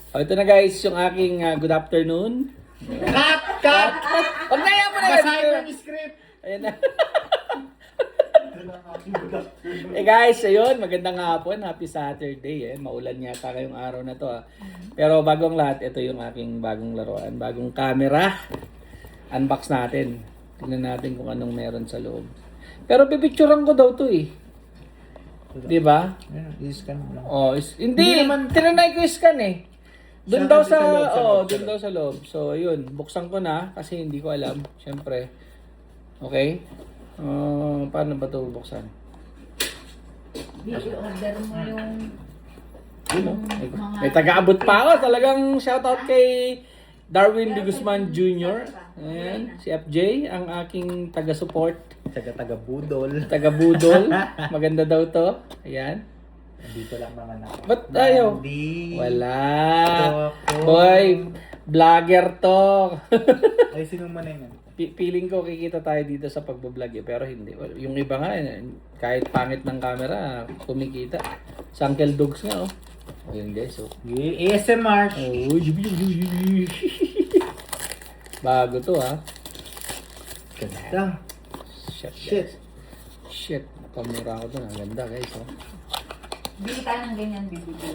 Ito na guys, yung aking good afternoon. Cut! Huwag na yan mo na Basahin mo yung script! Ayan na. Guys, ayun, magandang hapon. Happy Saturday. Maulan yata kayong araw na to. Pero bagong lahat, ito yung aking bagong laruan. Bagong camera. Unbox natin. Tingnan natin kung anong meron sa loob. Pero pipicturean ko daw to eh. Di ba? I-scan mo lang. Hindi naman tinanay ko scan eh. Doon Siya daw kasi sa sa loob, sa loob, doon daw sa loob. So, ayun, buksan ko na kasi hindi ko alam, syempre. Okay? Paano ba 'to buksan? I-order mo yung May taga-abot pa ako. Talagang shoutout kay Darwin De Guzman Jr. Ayan, si FJ, ang aking taga-support. Taga-budol. Taga-budol. Maganda daw to. Ayan. Dito lang naman ako. Ba't ayaw? Hindi. Wala. Ako. Boy, vlogger to. Ay, sino man na yun? Feeling ko kikita tayo dito sa pagbablog eh, pero hindi. Yung iba nga, kahit pangit ng camera, kumikita. Sa Uncle Dogs nga, oh. Ayun guys, oh. ASMR. Oh, bago to, ha. Ganda. Shit. Shit. Shit. Nakamura ko to. Ang ganda, guys, oh. bili tayo ng ganyan, bibigyan.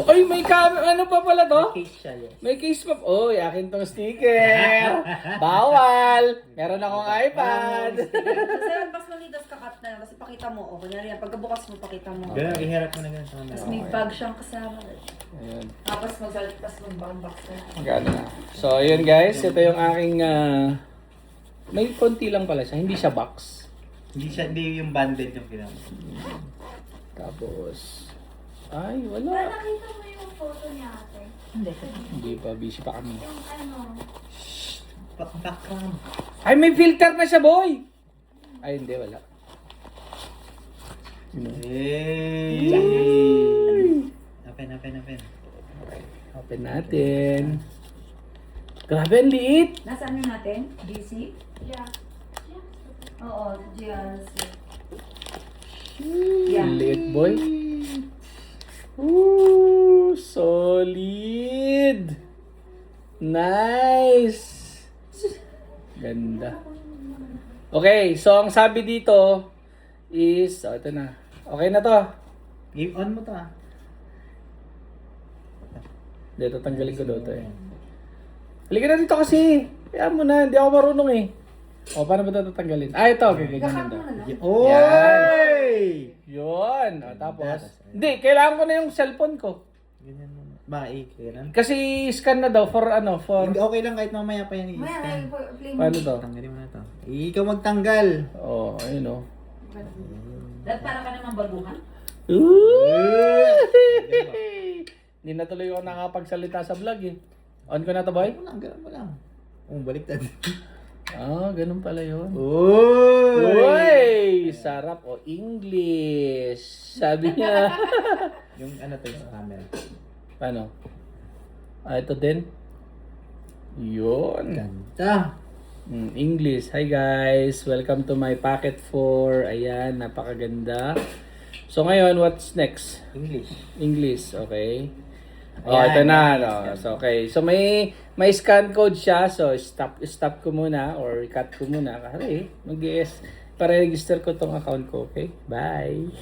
Ay, may camera. Ano pa pala to? Case siya, yes. May case pa. Oy, akin tong sticker. Bawal. Meron akong iPad. Kasi unbox mo dito kakat na kasi pakita mo. O, kunyari yan. Pagkabukas mo, pakita mo. Ganun, iharap mo na ganun sa camera. Tapos may bag siyang kasama. Ayun. Tapos magsalit, tapos mag-unbox ka. Magkano na. So, ayun guys. Ito yung aking... may konti lang pala siya. Hindi siya box. Hindi yung banded yung ginawa. Tapos... Ay, wala. Nakita mo yung photo niya ate? Hindi pa. Busy pa kami. Yung ano? Background. Ay, may filter na siya, boy! Ay, hindi. Wala. Hey! Open. Open natin. Grabe, ang liit. Nasaan yun natin? DC? Yeah. Oo, GRC. Ang liit, boy. Ooh, solid. Nice. Ganda. Okay, so ang sabi dito is, ito na. Okay na to. On mo to Dito, tanggalin ko daw to eh. Halika na dito kasi. Kaya mo na, hindi ako marunong eh. O, paano ba ito tatanggalin? Ito, okay, ganyan daw. Oy! Yun. Tapos, hindi, kailangan ko na yung cellphone ko. Ganyan mo. Ganun. Kasi scan na daw for ano, for... Hindi, okay lang kahit mamaya pa yan Maya, i-scan. play mo. Paano to? Tanggalin mo na to. Ikaw magtanggal. Oh, ayun oh. Dahil para ka naman baguhan? Hindi na tuloy ako nakapagsalita sa vlog eh. On ko na to, boy? Ganun mo lang. Baliktad. Ganun pala yun. Oy! Uy! Sarap o English. Sabi niya. Yung ano to sa camera. Paano? Ito din. Yun. Ganda. English. Hi guys. Welcome to my Pocket 4. Ayan, napakaganda. So ngayon, what's next? English, okay. Ito na. So, okay. So, may scan code siya. So, stop ko muna or cut ko muna. Kasi, para register ko tong account ko. Okay? Bye.